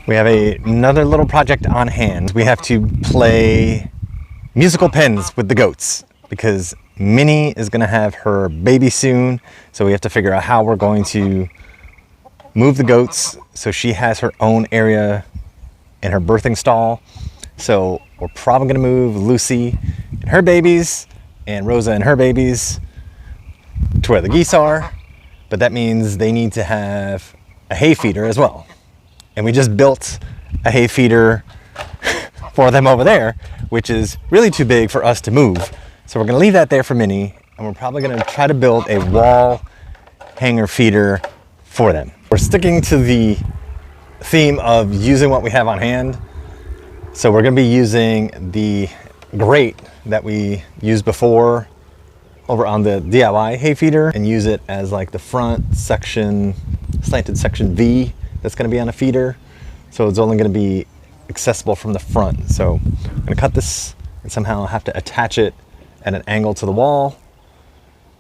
We have another little project on hand. We have to play musical pens with the goats because Minnie is going to have her baby soon. So we have to figure out how we're going to move the goats so she has her own area in her birthing stall. So we're probably going to move Lucy and her babies and Rosa and her babies to where the geese are. But that means they need to have a hay feeder as well. And we just built a hay feeder for them over there, which is really too big for us to move. So we're gonna leave that there for Minnie, and we're probably gonna try to build a wall hanger feeder for them. We're sticking to the theme of using what we have on hand. So we're gonna be using the grate that we used before over on the DIY hay feeder and use it as like the front section, slanted section V that's going to be on a feeder. So it's only going to be accessible from the front. So I'm going to cut this and somehow have to attach it at an angle to the wall,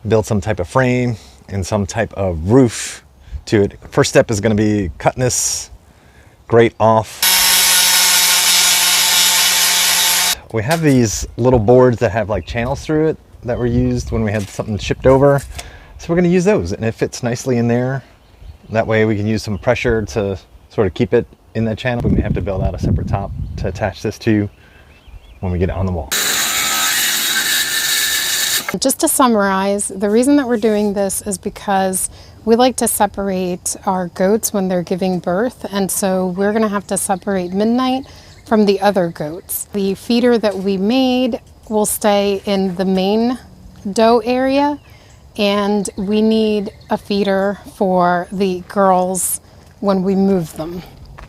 build some type of frame and some type of roof to it. First step is going to be cutting this grate off. We have these little boards that have like channels through it that were used when we had something shipped over. So we're going to use those, and it fits nicely in there. That way we can use some pressure to sort of keep it in that channel. We may have to build out a separate top to attach this to when we get it on the wall. Just to summarize, the reason that we're doing this is because we like to separate our goats when they're giving birth, and so we're going to have to separate Midnight from the other goats. The feeder that we made will stay in the main doe area, and we need a feeder for the girls when we move them.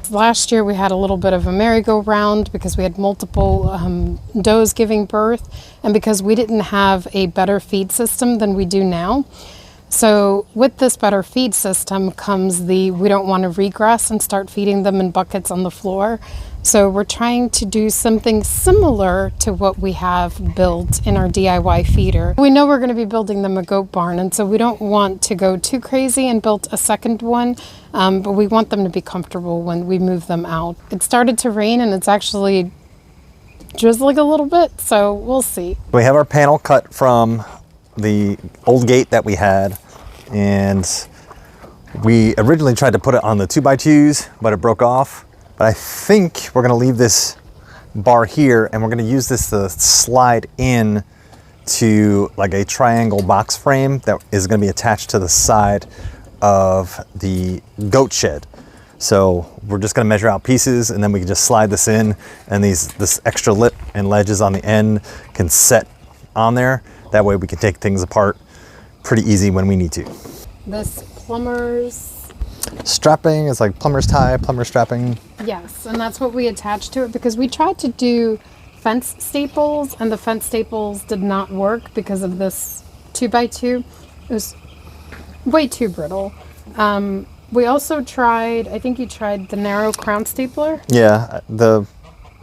Last year we had a little bit of a merry-go-round because we had multiple does giving birth, and because we didn't have a better feed system than we do now. So with this better feed system comes we don't want to regress and start feeding them in buckets on the floor. So we're trying to do something similar to what we have built in our DIY feeder. We know we're going to be building them a goat barn, and so we don't want to go too crazy and build a second one, but we want them to be comfortable when we move them out. It started to rain and it's actually drizzling a little bit, so we'll see. We have our panel cut from the old gate that we had, and we originally tried to put it on the 2x2s, but it broke off. But I think we're going to leave this bar here, and we're going to use this to slide in to like a triangle box frame that is going to be attached to the side of the goat shed. So we're just going to measure out pieces, and then we can just slide this in, and this extra lip and ledges on the end can set on there. That way we can take things apart pretty easy when we need to. This plumber's strapping is like plumber's tie, plumber strapping. Yes, and that's what we attached to it because we tried to do fence staples, and the fence staples did not work because of this 2x2. It was way too brittle. We also tried, I think you tried the narrow crown stapler. Yeah, the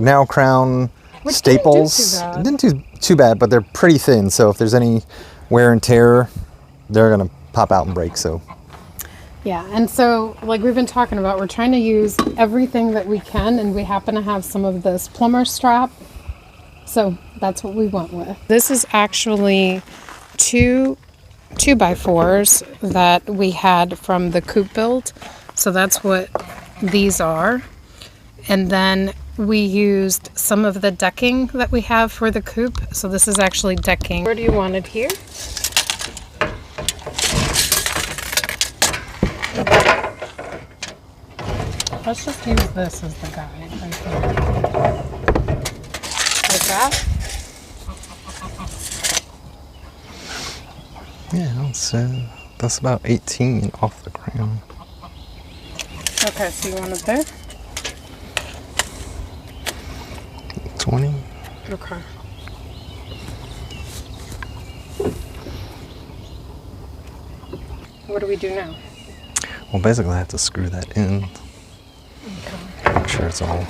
narrow crown staples didn't do too bad, but they're pretty thin. So if there's any wear and tear, they're gonna pop out and break. So yeah, and so like we've been talking about, we're trying to use everything that we can, and we happen to have some of this plumber strap. So that's what we went with. This is actually two 2x4s that we had from the coop build. So that's what these are. And then we used some of the decking that we have for the coop. So this is actually decking. Where do you want it here? Let's just use this as the guide right here. Like that? Yeah, that's about 18 off the ground. Okay, so you want it there? 20. Okay. What do we do now? Well, basically I have to screw that in. Okay. Make sure it's all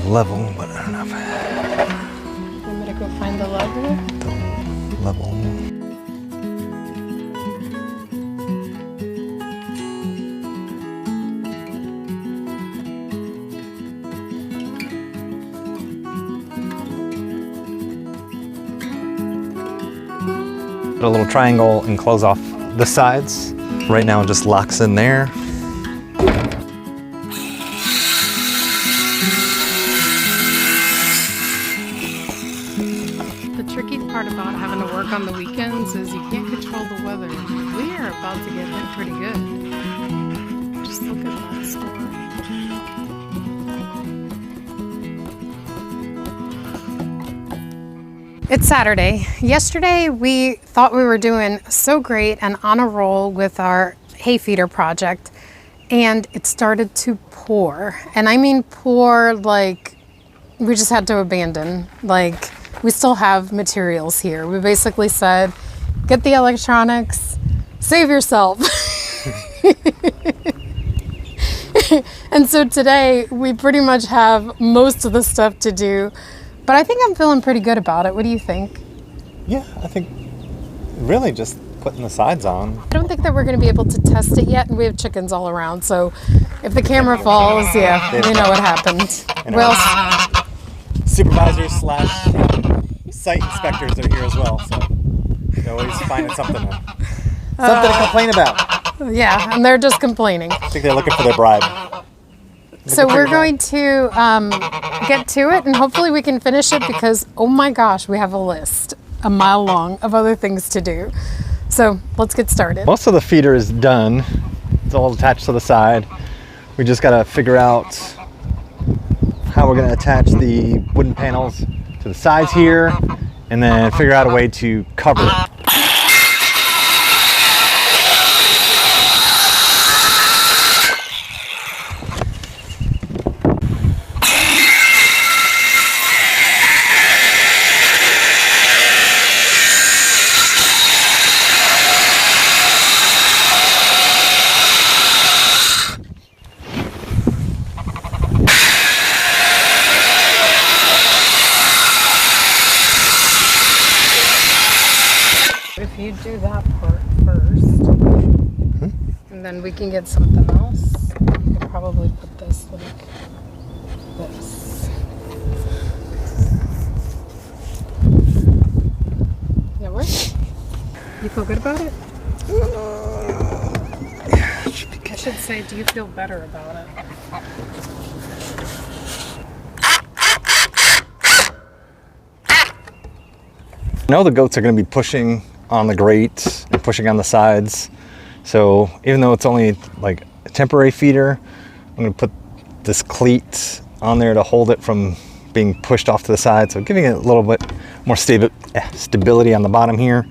level, but I don't know if You want me to go find the level? the level. Put a little triangle and close off the sides. Right now it just locks in there. The tricky part about having to work on the weekends is you can't control the weather. We are about to get hit pretty good. Just look at that storm. It's Saturday. Yesterday we thought we were doing so great and on a roll with our hay feeder project, and it started to pour. And I mean pour like we just had to abandon. Like, we still have materials here. We basically said, get the electronics, save yourself. And so today we pretty much have most of the stuff to do. But I think I'm feeling pretty good about it. What do you think? Yeah, I think really just putting the sides on. I don't think that we're going to be able to test it yet, and we have chickens all around. So if the camera falls, yeah, we know what happened. Well, supervisors / site inspectors are here as well, so they're always finding something to complain about. yeah, and they're just complaining. I think they're looking for their bribe. So we're going to get to it, and hopefully we can finish it because, oh my gosh, we have a list a mile long of other things to do. So let's get started. Most of the feeder is done. It's all attached to the side. We just got to figure out how we're going to attach the wooden panels to the sides here, and then figure out a way to cover it. If you do that part first, and then we can get something else, you could probably put this like this. Does that work? You feel good about it? I should say, do you feel better about it? I know the goats are going to be pushing on the grate and pushing on the sides. So even though it's only like a temporary feeder, I'm going to put this cleat on there to hold it from being pushed off to the side. So giving it a little bit more stability on the bottom here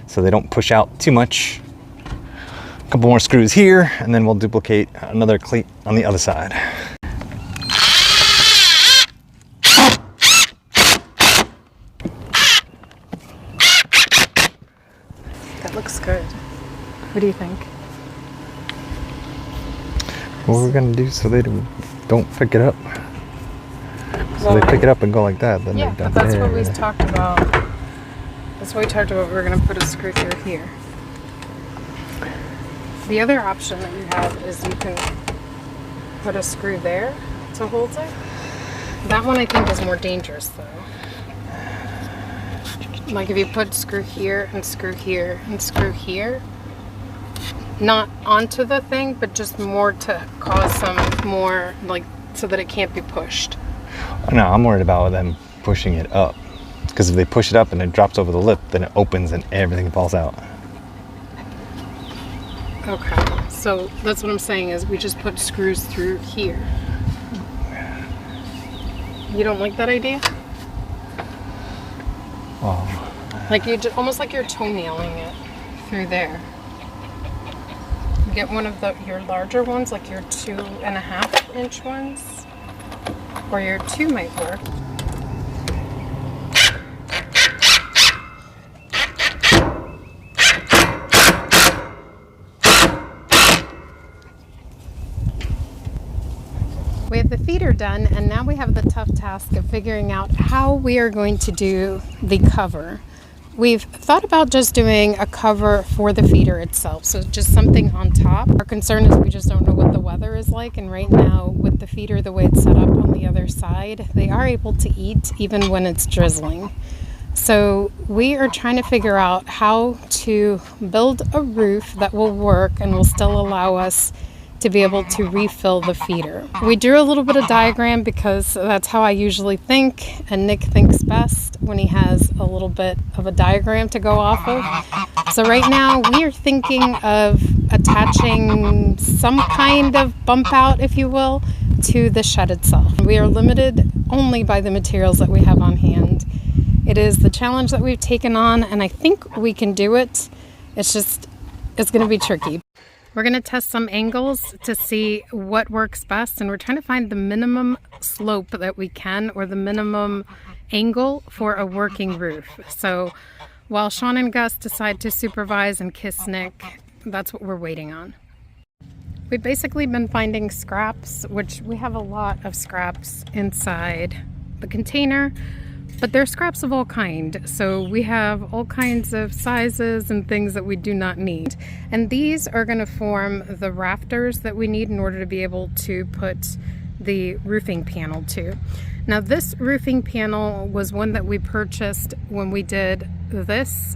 so they don't push out too much. A couple more screws here, and then we'll duplicate another cleat on the other side. That looks good. What do you think? What we're gonna do so they don't pick it up. So they pick it up and go like that, then Yeah, they're done. but that's what we talked about. That's what we talked about. We're gonna put a screw through here. The other option that you have is you can put a screw there to hold it. That one I think is more dangerous though. Like if you put screw here and screw here and screw here, not onto the thing, but just more to cause some more, like, so that it can't be pushed. No, I'm worried about them pushing it up. Because if they push it up and it drops over the lip, then it opens and everything falls out. Okay, so that's what I'm saying is we just put screws through here. You don't like that idea? Oh. Like you just, almost like you're toenailing it through there. Get one of your larger ones, like your 2.5 inch ones, or your 2 might work. We have the feeder done, and now we have the tough task of figuring out how we are going to do the cover. We've thought about just doing a cover for the feeder itself, so just something on top. Our concern is we just don't know what the weather is like, and right now with the feeder the way it's set up on the other side, they are able to eat even when it's drizzling. So we are trying to figure out how to build a roof that will work and will still allow us to be able to refill the feeder. We drew a little bit of diagram because that's how I usually think, and Nick thinks best when he has a little bit of a diagram to go off of. So right now we are thinking of attaching some kind of bump out, if you will, to the shed itself. We are limited only by the materials that we have on hand. It is the challenge that we've taken on, and I think we can do it. It's going to be tricky. We're going to test some angles to see what works best, and we're trying to find the minimum slope that we can, or the minimum angle for a working roof. So while Sean and Gus decide to supervise and kiss Nick, that's what we're waiting on. We've basically been finding scraps, which we have a lot of scraps inside the container, but they're scraps of all kinds. So we have all kinds of sizes and things that we do not need. And these are going to form the rafters that we need in order to be able to put the roofing panel to. Now this roofing panel was one that we purchased when we did this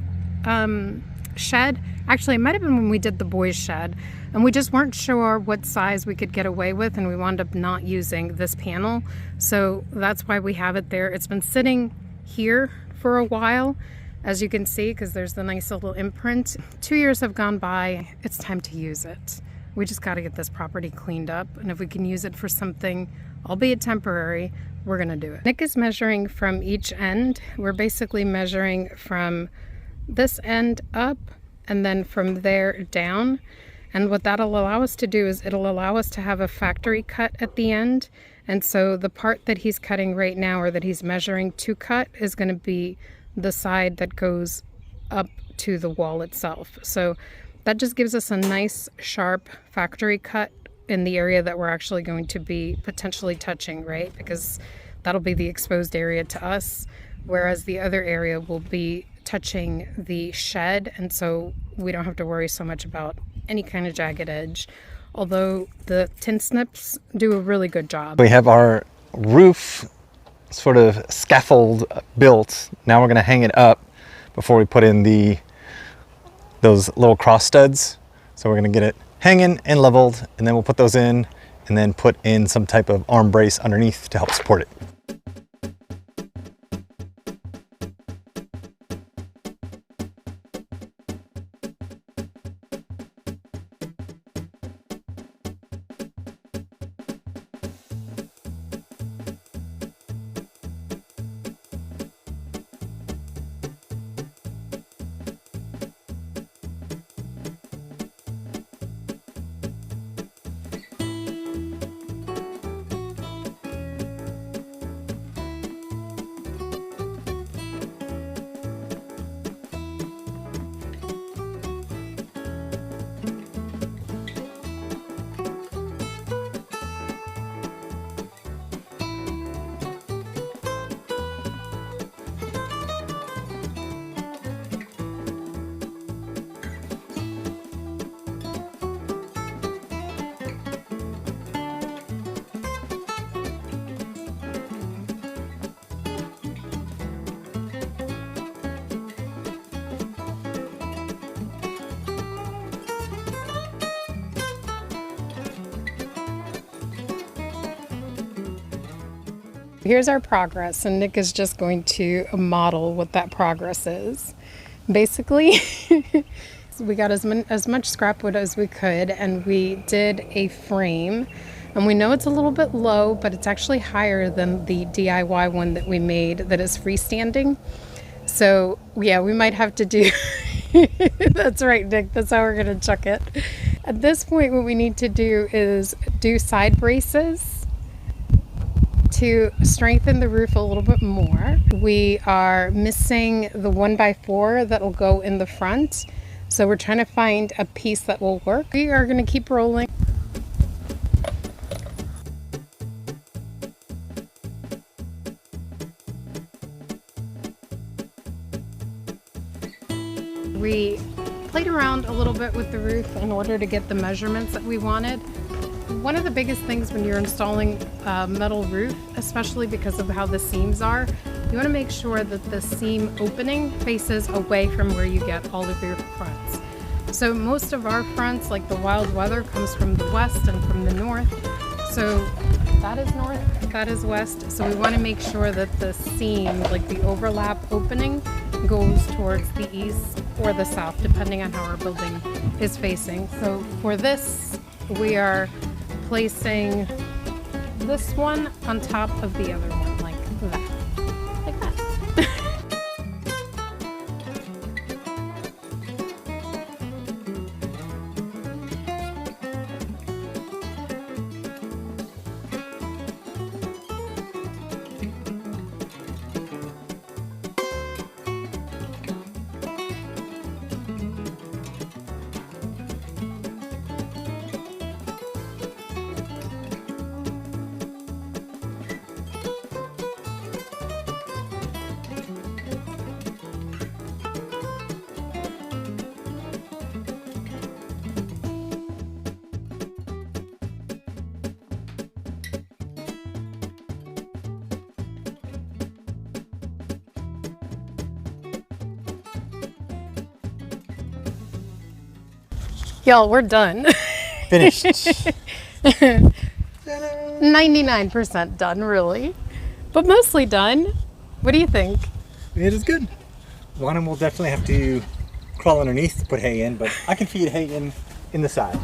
shed. Actually, it might have been when we did the boys' shed, and we just weren't sure what size we could get away with, and we wound up not using this panel. So that's why we have it there. It's been sitting here for a while, as you can see, because there's the nice little imprint. 2 years have gone by. It's time to use it. We just got to get this property cleaned up, and if we can use it for something, albeit temporary, we're going to do it. Nick is measuring from each end. We're basically measuring from this end up and then from there down. And what that'll allow us to do is it'll allow us to have a factory cut at the end. And so the part that he's cutting right now, or that he's measuring to cut, is going to be the side that goes up to the wall itself. So that just gives us a nice sharp factory cut in the area that we're actually going to be potentially touching, right? Because that'll be the exposed area to us, whereas the other area will be touching the shed, and so we don't have to worry so much about any kind of jagged edge, although the tin snips do a really good job. We have our roof sort of scaffold built. Now we're going to hang it up before we put in those little cross studs. So we're going to get it hanging and leveled, and then we'll put those in and then put in some type of arm brace underneath to help support it. Here's our progress, and Nick is just going to model what that progress is. Basically, we got as much scrap wood as we could, and we did a frame. And we know it's a little bit low, but it's actually higher than the DIY one that we made that is freestanding. So yeah, we might have to do, that's right, Nick, that's how we're gonna chuck it. At this point, what we need to do is do side braces to strengthen the roof a little bit more. We are missing the 1x4 that'll go in the front. So we're trying to find a piece that will work. We are gonna keep rolling. We played around a little bit with the roof in order to get the measurements that we wanted. One of the biggest things when you're installing a metal roof, especially because of how the seams are, you want to make sure that the seam opening faces away from where you get all of your fronts. So most of our fronts, like the wild weather, comes from the west and from the north. So that is north, that is west. So we want to make sure that the seam, like the overlap opening, goes towards the east or the south, depending on how our building is facing. So for this, we are placing this one on top of the other one, like that. Like that. Y'all, we're done. Finished. 99% done, really. But mostly done. What do you think? It is good. One will definitely have to crawl underneath to put hay in, but I can feed hay in the side.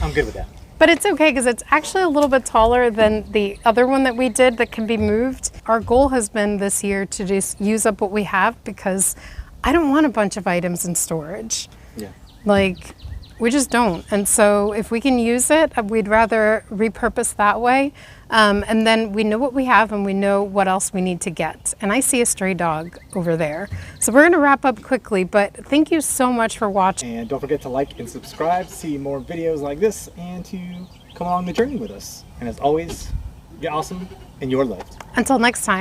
I'm good with that. But it's okay because it's actually a little bit taller than the other one that we did that can be moved. Our goal has been this year to just use up what we have because I don't want a bunch of items in storage. Yeah. Like, we just don't. And so if we can use it, we'd rather repurpose that way. And then we know what we have and we know what else we need to get. And I see a stray dog over there. So we're gonna wrap up quickly, but thank you so much for watching. And don't forget to like and subscribe to see more videos like this and to come along the journey with us. And as always, you're awesome and you're loved. Until next time.